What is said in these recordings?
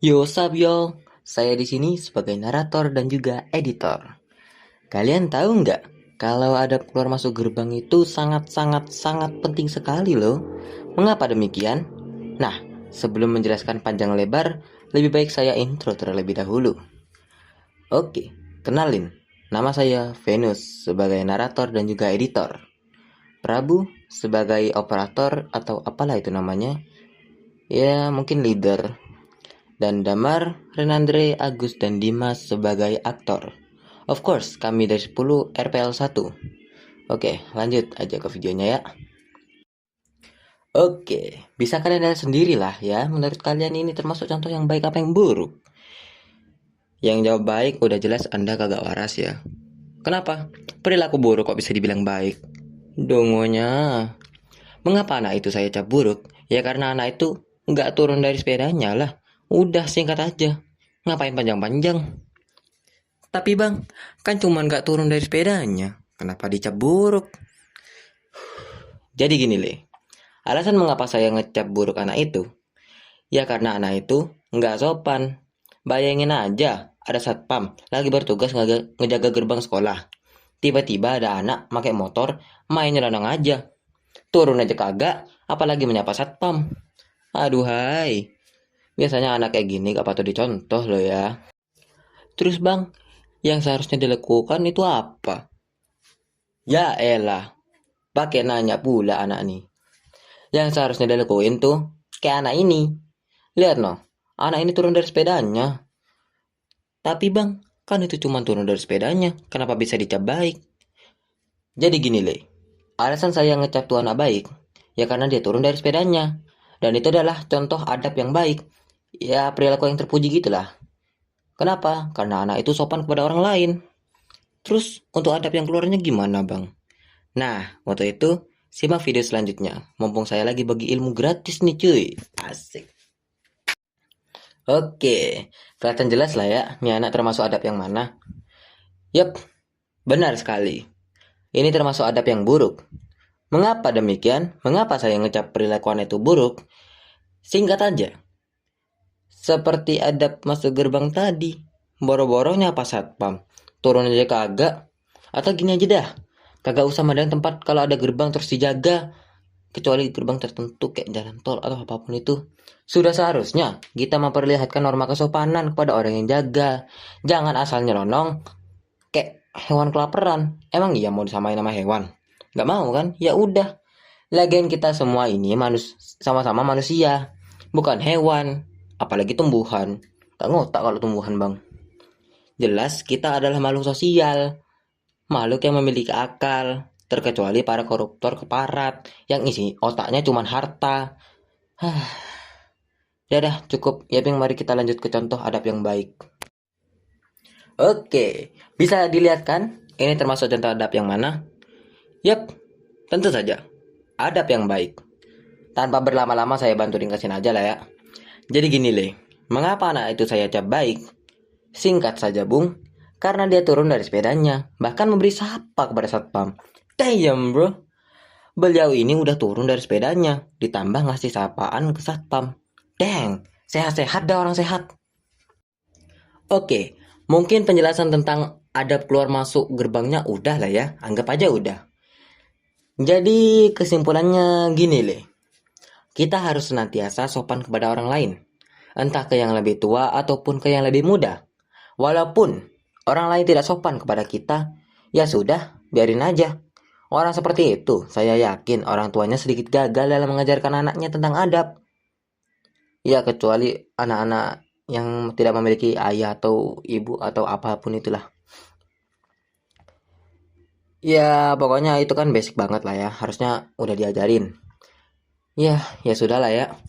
Yo, sup yo. Saya di sini sebagai narator dan juga editor. Kalian tahu nggak kalau ada keluar masuk gerbang itu sangat penting sekali loh. Mengapa demikian? Nah, sebelum menjelaskan panjang lebar, lebih baik saya intro terlebih dahulu. Oke, kenalin. Nama saya Venus sebagai narator dan juga editor. Prabu sebagai operator atau apalah itu namanya. Ya, mungkin leader. Dan Damar, Renandre, Agus, dan Dimas sebagai aktor. Of course, kami dari 10 RPL 1. Oke, lanjut aja ke videonya ya. Oke, bisa kalian lihat sendiri lah ya. Menurut kalian ini termasuk contoh yang baik apa yang buruk? Yang jawab baik udah jelas Anda kagak waras ya. Kenapa? Perilaku buruk kok bisa dibilang baik? Dongonya. Mengapa anak itu saya cap buruk? Ya karena anak itu nggak turun dari sepedanya lah. Udah singkat aja. Ngapain panjang-panjang? Tapi bang, kan cuma nggak turun dari sepedanya. Kenapa dicap buruk? Jadi gini Le, alasan mengapa saya ngecap buruk anak itu? Ya karena anak itu nggak sopan. Bayangin aja, ada satpam lagi bertugas ngejaga gerbang sekolah. Tiba-tiba ada anak pakai motor, main nyelonong aja. Turun aja kagak, apalagi menyapa satpam. Aduhai, biasanya anak kayak gini gak patut dicontoh loh ya. Terus bang, yang seharusnya dilakukan itu apa? Ya elah, pakai nanya pula anak nih. Yang seharusnya dilakuin tuh kayak anak ini. Lihat no, anak ini turun dari sepedanya. Tapi bang, kan itu cuma turun dari sepedanya. Kenapa bisa dicap baik? Jadi gini Le, alasan saya ngecap tuh anak baik, ya karena dia turun dari sepedanya. Dan itu adalah contoh adab yang baik. Ya perilaku yang terpuji gitulah. Kenapa? Karena anak itu sopan kepada orang lain. Terus untuk adab yang keluarnya gimana bang? Nah, waktu itu simak video selanjutnya. Mumpung saya lagi bagi ilmu gratis nih cuy. Asik. Oke, kelihatan jelas lah ya, ini anak termasuk adab yang mana? Yap, benar sekali. Ini termasuk adab yang buruk. Mengapa demikian? Mengapa saya ngecap perilakuan itu buruk? Singkat aja. Seperti adab masuk gerbang tadi. Boro-boronya apa satpam? Turun aja kagak? Atau gini aja dah. Kagak usah madahin tempat kalau ada gerbang terus dijaga. Kecuali gerbang tertentu kayak jalan tol atau apapun itu. Sudah seharusnya kita memperlihatkan norma kesopanan kepada orang yang jaga. Jangan asal nyelonong kayak hewan kelaparan. Emang iya mau disamain sama hewan? Gak mau kan? Ya udah. Lagian kita semua ini sama-sama manusia, bukan hewan, apalagi tumbuhan. Gak ngotak kalau tumbuhan bang. Jelas kita adalah makhluk sosial, makhluk yang memiliki akal, terkecuali para koruptor keparat yang isi otaknya cuma harta. Ya dah cukup, ya Bing, mari kita lanjut ke contoh adab yang baik. Oke, bisa dilihat kan? Ini termasuk contoh adab yang mana? Yap, tentu saja. Adab yang baik. Tanpa berlama-lama saya bantu ringkasin aja lah ya. Jadi gini Le, mengapa anak itu saya cap baik? Singkat saja bung, karena dia turun dari sepedanya, bahkan memberi sapa kepada satpam. Damn bro, beliau ini udah turun dari sepedanya, ditambah ngasih sapaan ke satpam. Dang, sehat-sehat dah orang sehat. Oke, mungkin penjelasan tentang adab keluar masuk gerbangnya udah lah ya, anggap aja udah. Jadi kesimpulannya gini Le, kita harus senantiasa sopan kepada orang lain, entah ke yang lebih tua ataupun ke yang lebih muda. Walaupun orang lain tidak sopan kepada kita, ya sudah, biarin aja. Orang seperti itu, saya yakin orang tuanya sedikit gagal dalam mengajarkan anaknya tentang adab. Ya kecuali anak-anak yang tidak memiliki ayah atau ibu atau apapun itulah. Ya pokoknya itu kan basic banget lah ya, harusnya udah diajarin. Ya sudah lah ya.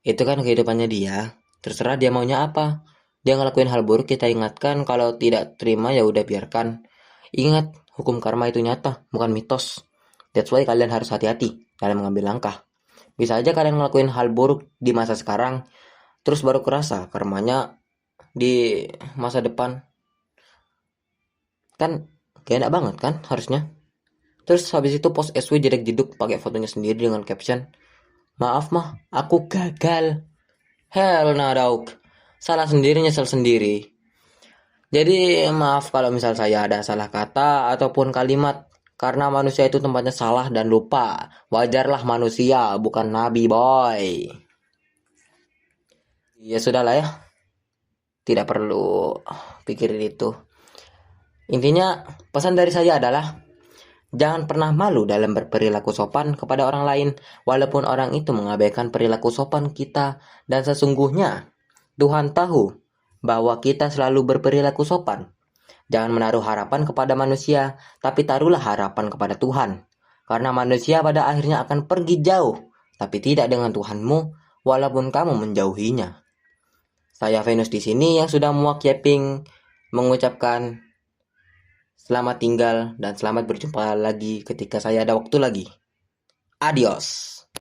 Itu kan kehidupannya dia. Terserah dia maunya apa. Dia ngelakuin hal buruk, kita ingatkan. Kalau tidak terima ya udah biarkan. Ingat, hukum karma itu nyata, bukan mitos. That's why kalian harus hati-hati dalam mengambil langkah. Bisa aja kalian ngelakuin hal buruk di masa sekarang, terus baru kerasa karmanya di masa depan. Kan gak enak banget kan harusnya. Terus habis itu post SW jedek-jeduk pakai fotonya sendiri dengan caption, "Maaf mah, aku gagal." Hell nah dog. salah sendiri nyesel sendiri. Jadi maaf kalau misal saya ada salah kata ataupun kalimat, karena manusia itu tempatnya salah dan lupa. Wajarlah manusia, bukan nabi boy. Ya sudahlah ya, tidak perlu pikirin itu. Intinya pesan dari saya adalah jangan pernah malu dalam berperilaku sopan kepada orang lain, walaupun orang itu mengabaikan perilaku sopan kita. Dan sesungguhnya Tuhan tahu bahwa kita selalu berperilaku sopan. Jangan menaruh harapan kepada manusia, tapi taruhlah harapan kepada Tuhan. Karena manusia pada akhirnya akan pergi jauh, tapi tidak dengan Tuhanmu, walaupun kamu menjauhinya. Saya Venus di sini yang sudah muak yapping mengucapkan selamat tinggal dan selamat berjumpa lagi ketika saya ada waktu lagi. Adios.